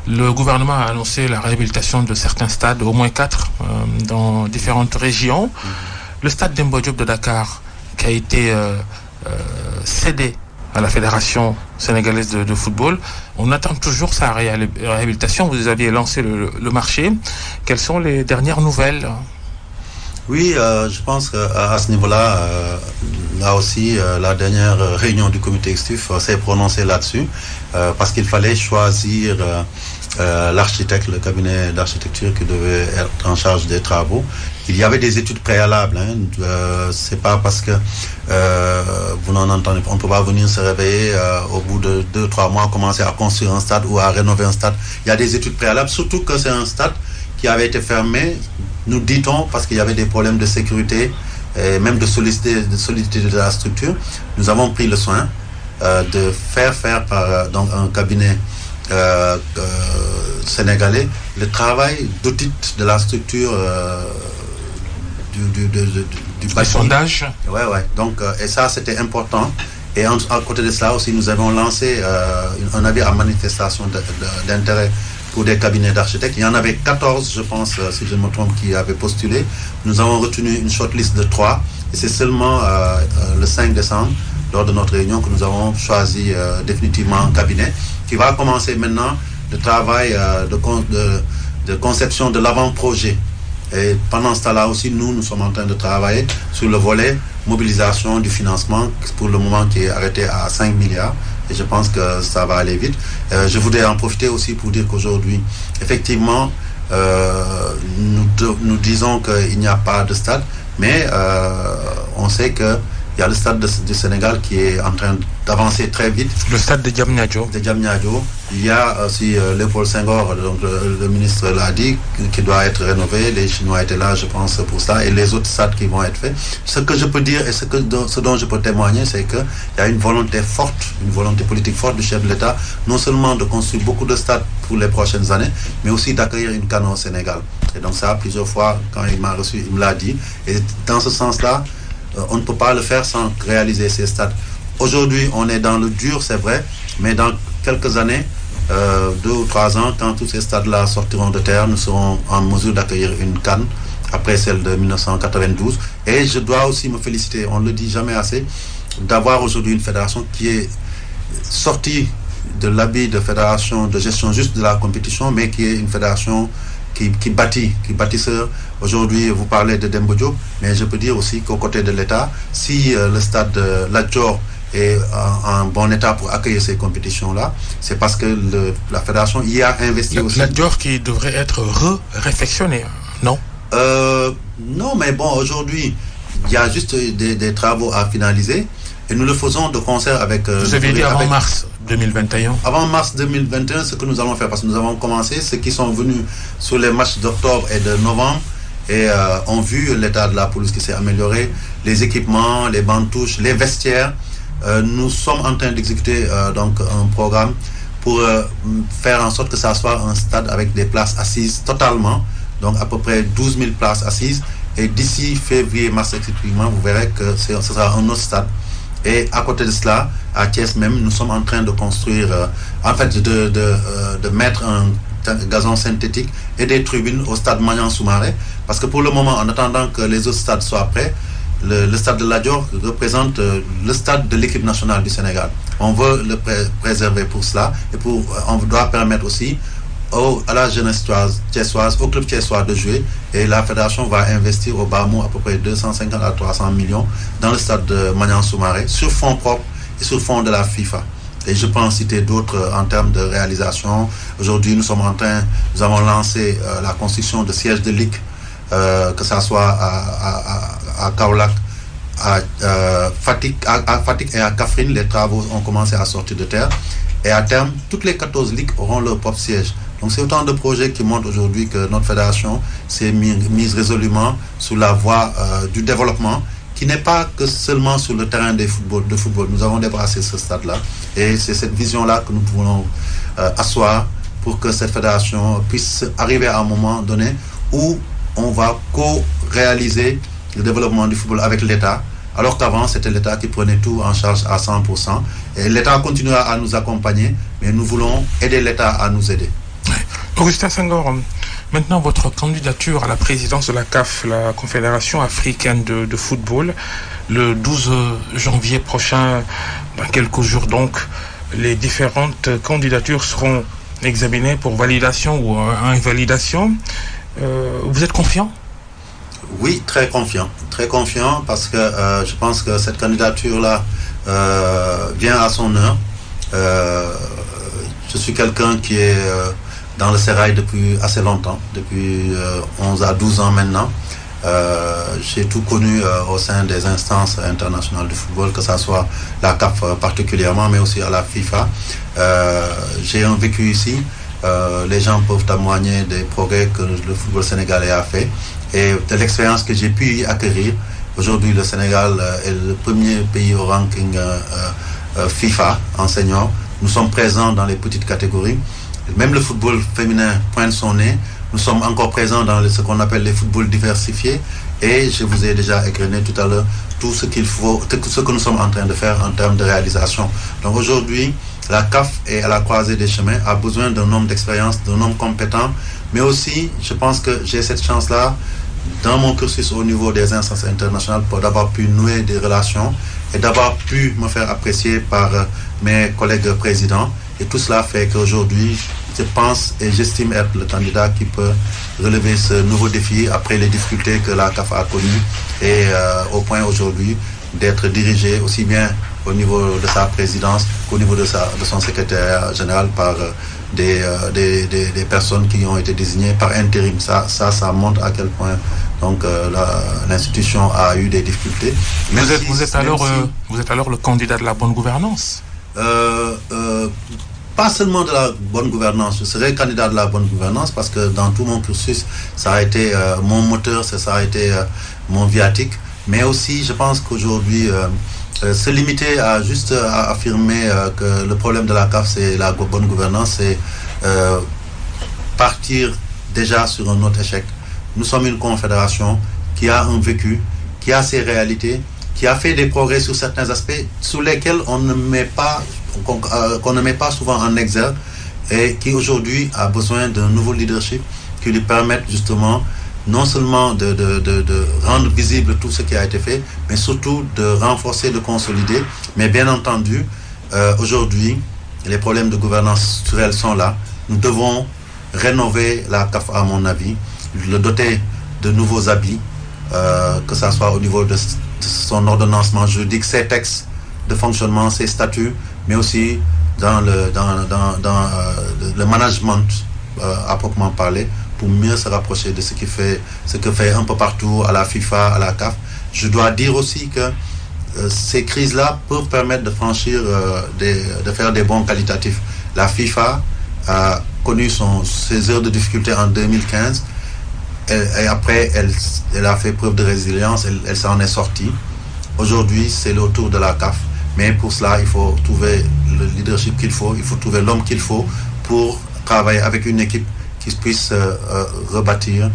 Le gouvernement a annoncé la réhabilitation de certains stades, au moins 4, dans différentes régions. Le stade Demba Diop de Dakar, qui a été cédé à la Fédération sénégalaise de football, on attend toujours sa réhabilitation. Vous aviez lancé le marché. Quelles sont les dernières nouvelles ? Oui, je pense qu'à ce niveau-là, là aussi, la dernière réunion du comité exécutif s'est prononcée là-dessus, parce qu'il fallait choisir l'architecte, le cabinet d'architecture qui devait être en charge des travaux. Il y avait des études préalables. C'est pas parce que vous n'en entendez pas. On ne peut pas venir se réveiller au bout de 2-3 mois, commencer à construire un stade ou à rénover un stade. Il y a des études préalables, surtout que c'est un stade qui avait été fermé, nous dit-on, parce qu'il y avait des problèmes de sécurité et même de solidité de la structure. Nous avons pris le soin de faire par donc un cabinet sénégalais le travail d'audit de la structure du bâtiment. Sondage. Ouais. Donc, et ça, c'était important. Et à côté de cela aussi, nous avons lancé un avis à manifestation d'intérêt pour des cabinets d'architectes. Il y en avait 14, je pense, si je ne me trompe, qui avaient postulé. Nous avons retenu une shortlist de 3. Et c'est seulement le 5 décembre, lors de notre réunion, que nous avons choisi définitivement un cabinet qui va commencer maintenant le travail de conception de l'avant-projet. Et pendant ce temps-là aussi, nous sommes en train de travailler sur le volet mobilisation du financement, pour le moment qui est arrêté à 5 milliards. Et je pense que ça va aller vite. Je voudrais en profiter aussi pour dire qu'aujourd'hui, effectivement, nous disons qu'il n'y a pas de stade, mais on sait qu'il y a le stade du Sénégal qui est en train d'avancer très vite. Le stade de Diamniadio. Il y a aussi Léopold Senghor, donc le ministre l'a dit, qui doit être rénové. Les Chinois étaient là, je pense, pour ça, et les autres stades qui vont être faits. Ce que je peux dire et ce dont je peux témoigner, c'est qu'il y a une volonté forte, une volonté politique forte du chef de l'État, non seulement de construire beaucoup de stades pour les prochaines années, mais aussi d'accueillir une CAN au Sénégal. Et donc ça, plusieurs fois, quand il m'a reçu, il me l'a dit. Et dans ce sens-là, on ne peut pas le faire sans réaliser ces stades. Aujourd'hui, on est dans le dur, c'est vrai, mais dans quelques années, 2 ou 3 ans, quand tous ces stades-là sortiront de terre, nous serons en mesure d'accueillir une CAN, après celle de 1992. Et je dois aussi me féliciter, on ne le dit jamais assez, d'avoir aujourd'hui une fédération qui est sortie de l'habit de fédération de gestion juste de la compétition, mais qui est une fédération qui bâtisseur. Aujourd'hui, vous parlez de Demba Diop, mais je peux dire aussi qu'au côté de l'État, si le stade Lat Dior est en bon état pour accueillir ces compétitions-là, c'est parce que la fédération y a investi aussi. Lat Dior qui devrait être réfectionné, non? Non, mais bon, aujourd'hui, il y a juste des travaux à finaliser. Et nous le faisons de concert avec... Vous avez dit avant mars 2021. Avant mars 2021, ce que nous allons faire, parce que nous avons commencé, ceux qui sont venus sur les matchs d'octobre et de novembre et ont vu l'état de la pelouse qui s'est amélioré, les équipements, les bancs de touche, les vestiaires. Nous sommes en train d'exécuter donc un programme pour faire en sorte que ça soit un stade avec des places assises totalement, donc à peu près 12 000 places assises. Et d'ici février-mars effectivement, vous verrez que ce sera un autre stade. Et à côté de cela, à Thiès même, nous sommes en train de construire, de mettre un gazon synthétique et des tribunes au stade Maniang Soumaré. Parce que pour le moment, en attendant que les autres stades soient prêts, le stade de Lat Dior représente le stade de l'équipe nationale du Sénégal. On veut le préserver pour cela et on doit permettre aussi à la jeunesse thiessoise, au club thiessois de jouer, et la fédération va investir au bas mot à peu près 250 à 300 millions dans le stade de Maniang Soumaré sur fonds propres et sur fonds de la FIFA. Et je peux en citer d'autres en termes de réalisation. Aujourd'hui, nous avons lancé la construction de sièges de ligue, que ce soit à Kaolack, à Fatick et à Kaffrine, les travaux ont commencé à sortir de terre. Et à terme, toutes les 14 ligues auront leur propre siège. Donc c'est autant de projets qui montrent aujourd'hui que notre fédération s'est mise résolument sur la voie du développement, qui n'est pas que seulement sur le terrain de football. Nous avons dépassé ce stade-là. Et c'est cette vision-là que nous voulons asseoir pour que cette fédération puisse arriver à un moment donné où on va co-réaliser le développement du football avec l'État, alors qu'avant, c'était l'État qui prenait tout en charge à 100%. Et l'État continuera à nous accompagner, mais nous voulons aider l'État à nous aider. Augustin Senghor, maintenant votre candidature à la présidence de la CAF, la Confédération africaine de football, le 12 janvier prochain, dans quelques jours donc, les différentes candidatures seront examinées pour validation ou invalidation. Vous êtes confiant ? Oui, très confiant parce que je pense que cette candidature-là vient à son heure. Je suis quelqu'un qui est dans le sérail depuis assez longtemps, depuis 11 à 12 ans maintenant. J'ai tout connu au sein des instances internationales du football, que ce soit la CAF particulièrement, mais aussi à la FIFA. J'ai un vécu ici. Les gens peuvent témoigner des progrès que le football sénégalais a fait et de l'expérience que j'ai pu y acquérir. Aujourd'hui, le Sénégal est le premier pays au ranking FIFA en senior. Nous sommes présents dans les petites catégories. Même le football féminin pointe son nez. Nous sommes encore présents dans ce qu'on appelle les footballs diversifiés. Et je vous ai déjà égrené tout à l'heure tout ce qu'il faut, ce que nous sommes en train de faire en termes de réalisation. Donc aujourd'hui, la CAF est à la croisée des chemins, a besoin d'un homme d'expérience, d'un homme compétent, mais aussi, je pense que j'ai cette chance-là, dans mon cursus au niveau des instances internationales, pour d'avoir pu nouer des relations et d'avoir pu me faire apprécier par mes collègues présidents. Et tout cela fait qu'aujourd'hui, je pense et j'estime être le candidat qui peut relever ce nouveau défi après les difficultés que la CAF a connues et au point aujourd'hui d'être dirigé aussi bien au niveau de sa présidence qu'au niveau de son secrétaire général par des personnes qui ont été désignées par intérim. Ça montre à quel point donc l'institution a eu des difficultés. Vous êtes alors le candidat de la bonne gouvernance. Pas seulement de la bonne gouvernance, je serai candidat de la bonne gouvernance parce que dans tout mon cursus, ça a été mon moteur, ça a été mon viatique, mais aussi je pense qu'aujourd'hui, se limiter à juste affirmer que le problème de la CAF c'est la bonne gouvernance, c'est partir déjà sur un autre échec. Nous sommes une confédération qui a un vécu, qui a ses réalités, qui a fait des progrès sur certains aspects sur lesquels on ne met pas qu'on ne met pas souvent en exergue et qui aujourd'hui a besoin d'un nouveau leadership qui lui permette justement non seulement de rendre visible tout ce qui a été fait, mais surtout de renforcer, de consolider. Mais bien entendu, aujourd'hui, les problèmes de gouvernance structurelle sont là. Nous devons rénover la CAF, à mon avis, le doter de nouveaux habits, que ce soit au niveau de son ordonnancement juridique, ses textes de fonctionnement, ses statuts, mais aussi dans le management à proprement parler, pour mieux se rapprocher de ce que fait un peu partout à la FIFA, à la CAF. Je dois dire aussi que ces crises-là peuvent permettre de franchir, de faire des bons qualitatifs. La FIFA a connu ses heures de difficulté en 2015 et après elle a fait preuve de résilience, elle s'en est sortie. Aujourd'hui, c'est le tour de la CAF. Mais pour cela, il faut trouver le leadership qu'il faut, il faut trouver l'homme qu'il faut pour travailler avec une équipe qui puisse rebâtir,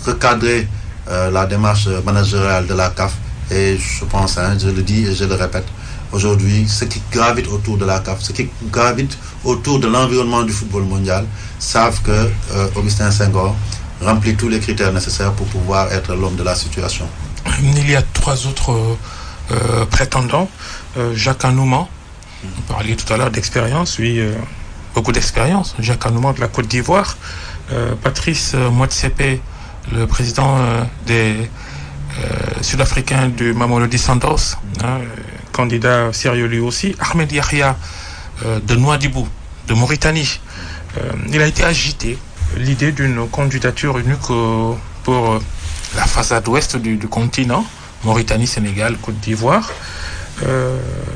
recadrer la démarche managériale de la CAF. Et je pense, je le dis et je le répète, aujourd'hui, ceux qui gravitent autour de la CAF, ceux qui gravitent autour de l'environnement du football mondial, savent que Augustin Senghor remplit tous les critères nécessaires pour pouvoir être l'homme de la situation. Il y a 3 autres prétendants. Jacques Anouma, on parlait tout à l'heure d'expérience, lui, beaucoup d'expérience. Jacques Anouma de la Côte d'Ivoire, Patrice Motsepe, le président des Sud-Africains du Mamelodi Sundowns, candidat sérieux lui aussi. Ahmed Yahya de Nouadhibou, de Mauritanie. Il a été agité l'idée d'une candidature unique pour la façade ouest du continent, Mauritanie, Sénégal, Côte d'Ivoire.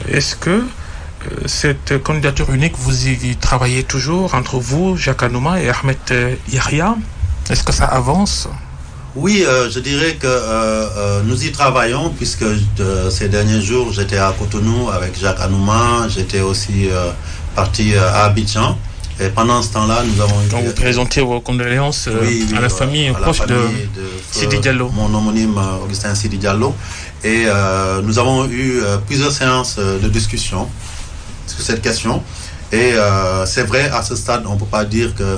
Est-ce que cette candidature unique, vous y travaillez toujours entre vous, Jacques Anouma et Ahmed Yahya? Est-ce que ça avance? Oui, je dirais que nous y travaillons puisque ces derniers jours, j'étais à Cotonou avec Jacques Anouma, j'étais aussi parti à Abidjan. Et pendant ce temps-là, nous avons eu... Donc vous présentez vos condoléances à la famille proche de Sidi Diallo. Mon homonyme Augustin Sidi Diallo. Et nous avons eu plusieurs séances de discussion sur cette question. Et c'est vrai, à ce stade, on ne peut pas dire que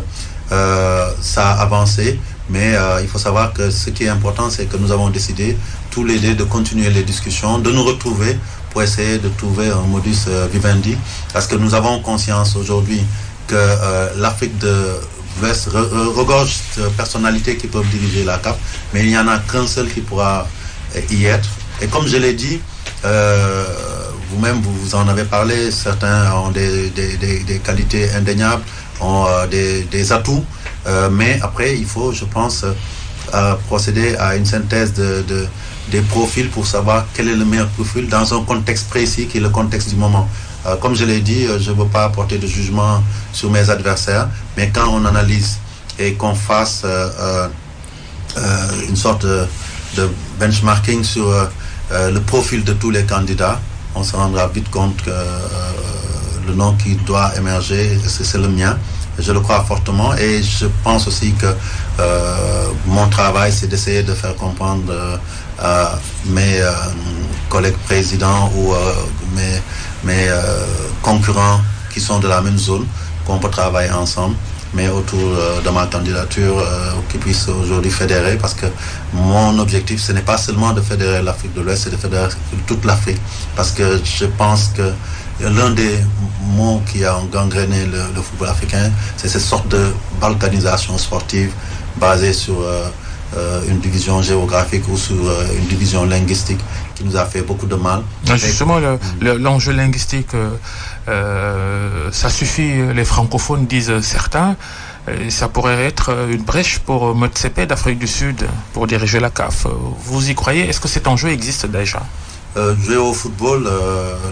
ça a avancé. Mais il faut savoir que ce qui est important, c'est que nous avons décidé tous les deux de continuer les discussions, de nous retrouver pour essayer de trouver un modus vivendi. Parce que nous avons conscience aujourd'hui que l'Afrique de l'Ouest regorge de personnalités qui peuvent diriger la CAF, mais il n'y en a qu'un seul qui pourra y être. Et comme je l'ai dit, vous-même vous en avez parlé, certains ont des qualités indéniables, ont des atouts. Mais après, il faut, je pense, procéder à une synthèse des profils pour savoir quel est le meilleur profil dans un contexte précis qui est le contexte du moment. Comme je l'ai dit, je ne veux pas apporter de jugement sur mes adversaires, mais quand on analyse et qu'on fasse une sorte de benchmarking sur le profil de tous les candidats, on se rendra vite compte que le nom qui doit émerger, c'est le mien. Je le crois fortement et je pense aussi que mon travail, c'est d'essayer de faire comprendre à mes collègues présidents ou mes concurrents qui sont de la même zone qu'on peut travailler ensemble, mais autour de ma candidature qui puisse aujourd'hui fédérer, parce que mon objectif, ce n'est pas seulement de fédérer l'Afrique de l'Ouest, c'est de fédérer toute l'Afrique, parce que je pense que l'un des mots qui a gangréné le football africain, c'est cette sorte de balkanisation sportive basée sur une division géographique ou sur une division linguistique qui nous a fait beaucoup de mal. Justement, l'enjeu linguistique, ça suffit, les francophones disent certains, ça pourrait être une brèche pour Motsepe d'Afrique du Sud pour diriger la CAF. Vous y croyez? Est-ce que cet enjeu existe déjà? Jouer au football,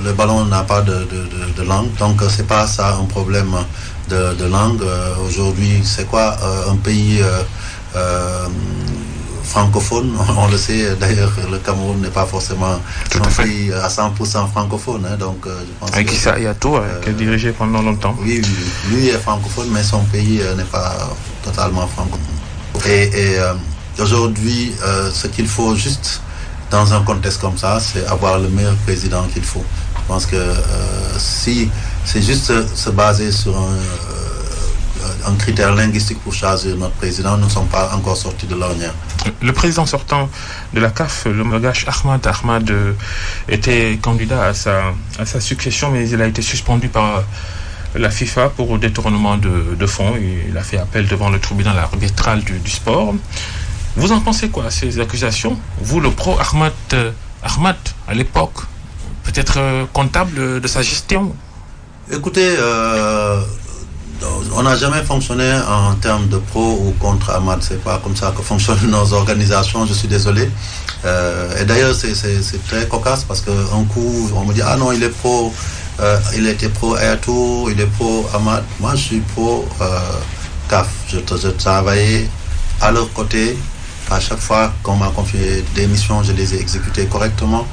le ballon n'a pas de langue, donc c'est pas ça un problème de langue. Aujourd'hui, c'est quoi un pays francophone? On le sait, d'ailleurs, le Cameroun n'est pas forcément un pays à 100% francophone. Hein, donc, je pense avec Issa Hayatou, qui a dirigé pendant longtemps. Oui, lui est francophone, mais son pays n'est pas totalement francophone. Et aujourd'hui, ce qu'il faut juste dans un contexte comme ça, c'est avoir le meilleur président qu'il faut. Je pense que si c'est juste se baser sur un critère linguistique pour choisir notre président, nous ne sommes pas encore sortis de l'ornière. Le président sortant de la CAF, le Malgache Ahmad était candidat à sa succession, mais il a été suspendu par la FIFA pour détournement de fonds. Il a fait appel devant le tribunal arbitral du sport. Vous en pensez quoi, ces accusations? Vous, le pro Ahmad, à l'époque, peut-être comptable de sa gestion? Écoutez, on n'a jamais fonctionné en termes de pro ou contre Ahmad. C'est pas comme ça que fonctionnent nos organisations, je suis désolé. Et d'ailleurs, c'est très cocasse parce qu'un coup, on me dit, ah non, il est pro, il était pro Airtour, il est pro Ahmad. Moi, je suis pro CAF. Je travaillais à leur côté. À chaque fois qu'on m'a confié des missions, je les ai exécutées correctement.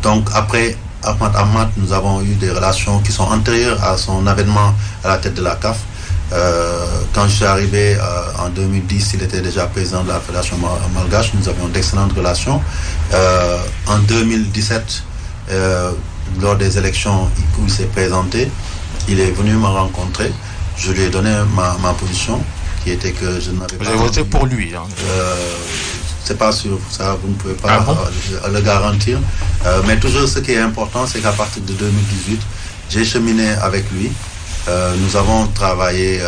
Donc après Ahmad, nous avons eu des relations qui sont antérieures à son avènement à la tête de la CAF. Quand je suis arrivé en 2010, il était déjà président de la Fédération malgache. Nous avions d'excellentes relations. En 2017, lors des élections où il s'est présenté, il est venu me rencontrer. Je lui ai donné ma position, qui était que je n'avais pas... Vous avez voté pour lui, hein. C'est pas sûr, ça vous ne pouvez pas le garantir. Mais toujours ce qui est important, c'est qu'à partir de 2018, j'ai cheminé avec lui. Nous avons travaillé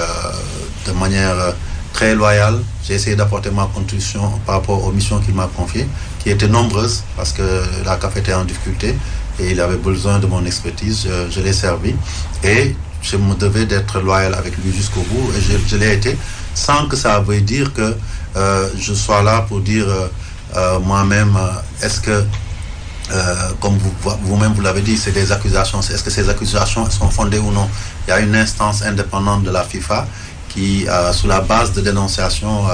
de manière très loyale. J'ai essayé d'apporter ma contribution par rapport aux missions qu'il m'a confiées, qui étaient nombreuses, parce que la CAF était en difficulté et il avait besoin de mon expertise. Je l'ai servi et je me devais d'être loyal avec lui jusqu'au bout, et je l'ai été, sans que ça veuille dire que je sois là pour dire moi-même, est-ce que, comme vous-même vous l'avez dit, c'est des accusations, est-ce que ces accusations sont fondées ou non? Il y a une instance indépendante de la FIFA qui, sous la base de dénonciation,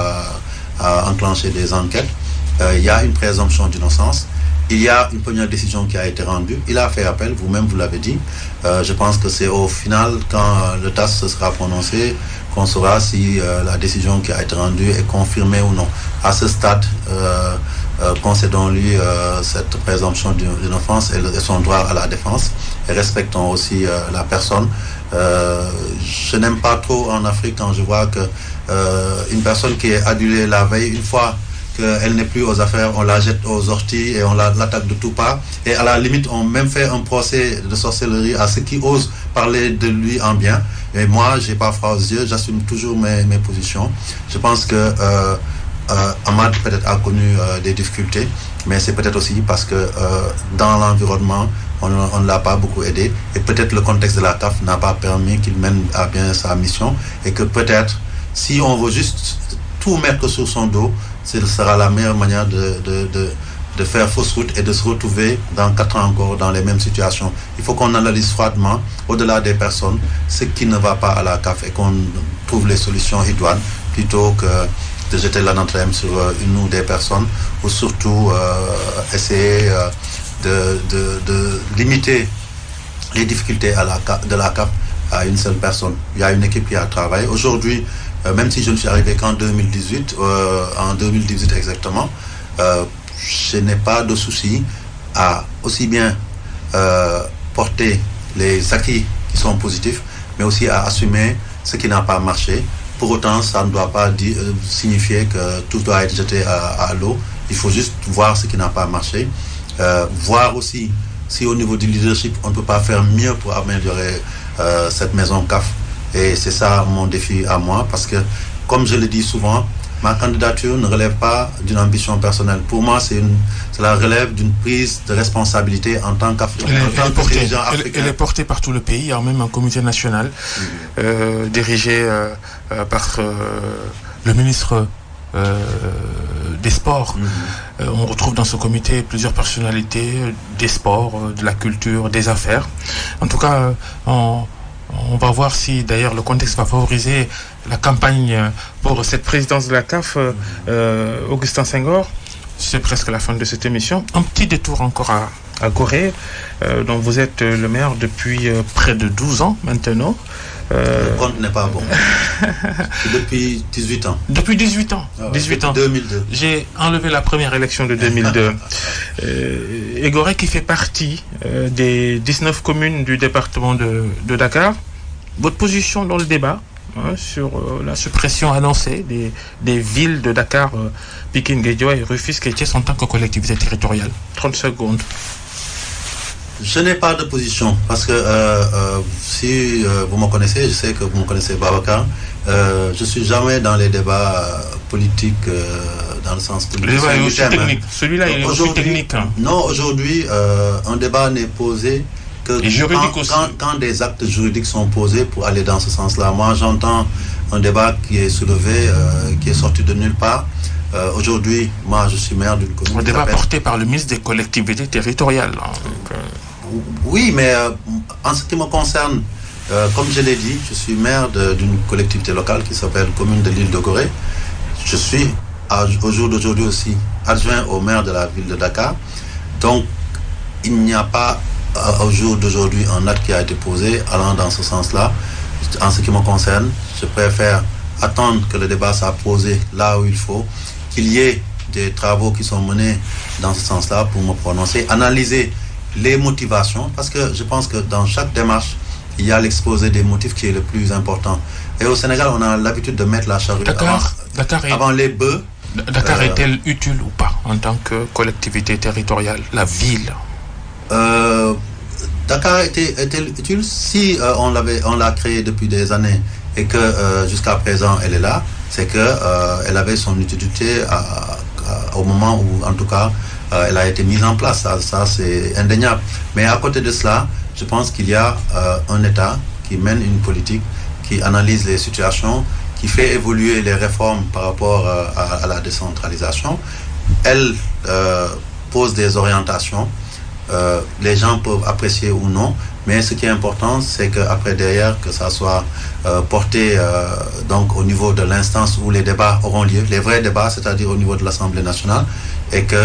a enclenché des enquêtes. Il y a une présomption d'innocence. Il y a une première décision qui a été rendue. Il a fait appel, vous-même vous l'avez dit. Je pense que c'est au final, quand le TAS se sera prononcé, qu'on saura si la décision qui a été rendue est confirmée ou non. À ce stade, concédons-lui cette présomption d'innocence et son droit à la défense, et respectons aussi la personne. Je n'aime pas trop en Afrique quand je vois que une personne qui est adulée la veille, une fois qu'elle n'est plus aux affaires, on la jette aux orties et on l'attaque de tout part. Et à la limite, on même fait un procès de sorcellerie à ceux qui osent parler de lui en bien. Et moi, j'ai pas froid aux yeux, j'assume toujours mes positions. Je pense que Ahmad peut-être a connu des difficultés, mais c'est peut-être aussi parce que dans l'environnement, on ne l'a pas beaucoup aidé. Et peut-être le contexte de la CAF n'a pas permis qu'il mène à bien sa mission. Et que peut-être, si on veut juste tout mettre sur son dos, ce sera la meilleure manière de faire fausse route et de se retrouver dans 4 ans encore dans les mêmes situations. Il faut qu'on analyse froidement, au-delà des personnes, ce qui ne va pas à la CAF et qu'on trouve les solutions idoines plutôt que de jeter l'anathème sur une ou des personnes, ou surtout essayer de limiter les difficultés de la CAF à une seule personne. Il y a une équipe qui a travaillé. Aujourd'hui, même si je ne suis arrivé qu'en 2018, en 2018 exactement, je n'ai pas de souci à aussi bien porter les acquis qui sont positifs, mais aussi à assumer ce qui n'a pas marché. Pour autant, ça ne doit pas signifier que tout doit être jeté à l'eau. Il faut juste voir ce qui n'a pas marché. Voir aussi si au niveau du leadership, on ne peut pas faire mieux pour améliorer cette maison CAF. Et c'est ça mon défi à moi, parce que, comme je le dis souvent, ma candidature ne relève pas d'une ambition personnelle. Pour moi, cela relève d'une prise de responsabilité en tant qu'Africain. Elle est portée par tout le pays. Il y a même un comité national dirigé par le ministre des Sports. On retrouve dans ce comité plusieurs personnalités des sports, de la culture, des affaires. En tout cas, on va voir si d'ailleurs le contexte va favoriser la campagne pour cette présidence de la CAF. Augustin Senghor, c'est presque la fin de cette émission. Un petit détour encore à Gorée, dont vous êtes le maire depuis près de 12 ans maintenant. Le compte n'est pas bon. C'est depuis 18 ans. Depuis 18 ans. Ah ouais, 18 ans. 2002. J'ai enlevé la première élection de 2002. Et Gorée qui fait partie des 19 communes du département de Dakar. Votre position dans le débat sur la suppression annoncée des villes de Dakar, Pikine, Guédiawaye, Rufisque et Thiès en tant que collectivité territoriale. 30 secondes. Je n'ai pas de position parce que si vous me connaissez, je sais que vous me connaissez, Babacar. Je suis jamais dans les débats politiques dans le sens le débat est aussi technique. Celui-là il est aussi technique. Non, aujourd'hui, un débat n'est posé que quand des actes juridiques sont posés pour aller dans ce sens-là. Moi, j'entends un débat qui est soulevé, qui est sorti de nulle part. Aujourd'hui, moi, je suis maire d'une commune. Un débat porté par le ministre des collectivités territoriales. Oui, mais en ce qui me concerne, comme je l'ai dit, je suis maire d'une collectivité locale qui s'appelle Commune de l'île de Gorée. Je suis, au jour d'aujourd'hui aussi, adjoint au maire de la ville de Dakar. Donc, il n'y a pas, au jour d'aujourd'hui, un acte qui a été posé allant dans ce sens-là. En ce qui me concerne, je préfère attendre que le débat soit posé là où il faut, qu'il y ait des travaux qui sont menés dans ce sens-là pour me prononcer, analyser les motivations, parce que je pense que dans chaque démarche, il y a l'exposé des motifs qui est le plus important. Et au Sénégal, on a l'habitude de mettre la charrue avant les bœufs. Dakar est-elle utile ou pas en tant que collectivité territoriale, la ville? Dakar est-elle utile si on l'a créée depuis des années et que jusqu'à présent elle est là, c'est que elle avait son utilité au moment où, en tout cas, elle a été mise en place. Ça c'est indéniable. Mais à côté de cela, je pense qu'il y a un État qui mène une politique, qui analyse les situations, qui fait évoluer les réformes par rapport à la décentralisation, elle pose des orientations. Les gens peuvent apprécier ou non, mais ce qui est important, c'est qu'après derrière, que ça soit porté donc au niveau de l'instance où les débats auront lieu, les vrais débats, c'est-à-dire au niveau de l'Assemblée nationale, et que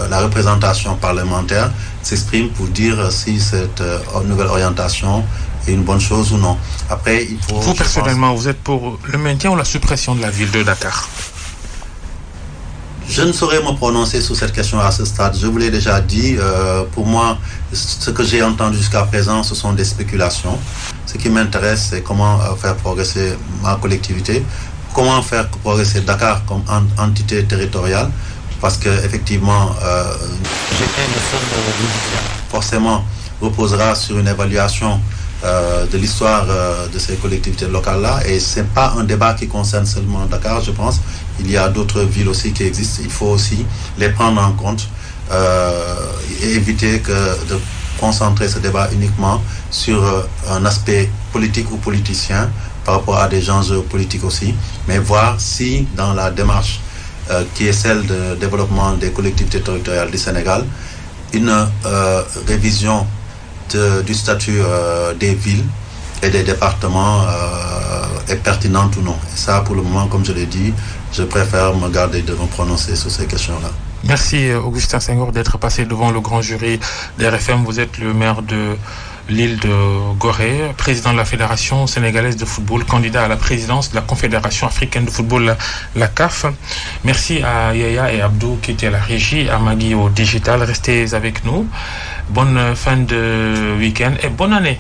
la représentation parlementaire s'exprime pour dire si cette nouvelle orientation est une bonne chose ou non. Après, il faut... Vous, personnellement, vous êtes pour le maintien ou la suppression de la ville de Dakar? Je ne saurais me prononcer sur cette question à ce stade. Je vous l'ai déjà dit, pour moi, ce que j'ai entendu jusqu'à présent, ce sont des spéculations. Ce qui m'intéresse, c'est comment faire progresser ma collectivité, comment faire progresser Dakar comme entité territoriale, parce que effectivement, forcément, reposera sur une évaluation de l'histoire de ces collectivités locales-là, et ce n'est pas un débat qui concerne seulement Dakar, je pense. Il y a d'autres villes aussi qui existent. Il faut aussi les prendre en compte et éviter de concentrer ce débat uniquement sur un aspect politique ou politicien par rapport à des enjeux politiques aussi, mais voir si dans la démarche qui est celle de développement des collectivités territoriales du Sénégal, une révision du statut des villes et des départements est pertinente ou non. Et ça, pour le moment, comme je l'ai dit, je préfère me garder de me prononcer sur ces questions-là. Merci Augustin Senghor d'être passé devant le grand jury d'RFM. Vous êtes le maire de l'île de Gorée, président de la Fédération sénégalaise de football, candidat à la présidence de la Confédération africaine de football, la CAF. Merci à Yaya et Abdou qui étaient à la régie, à Magui au digital. Restez avec nous. Bonne fin de week-end et bonne année.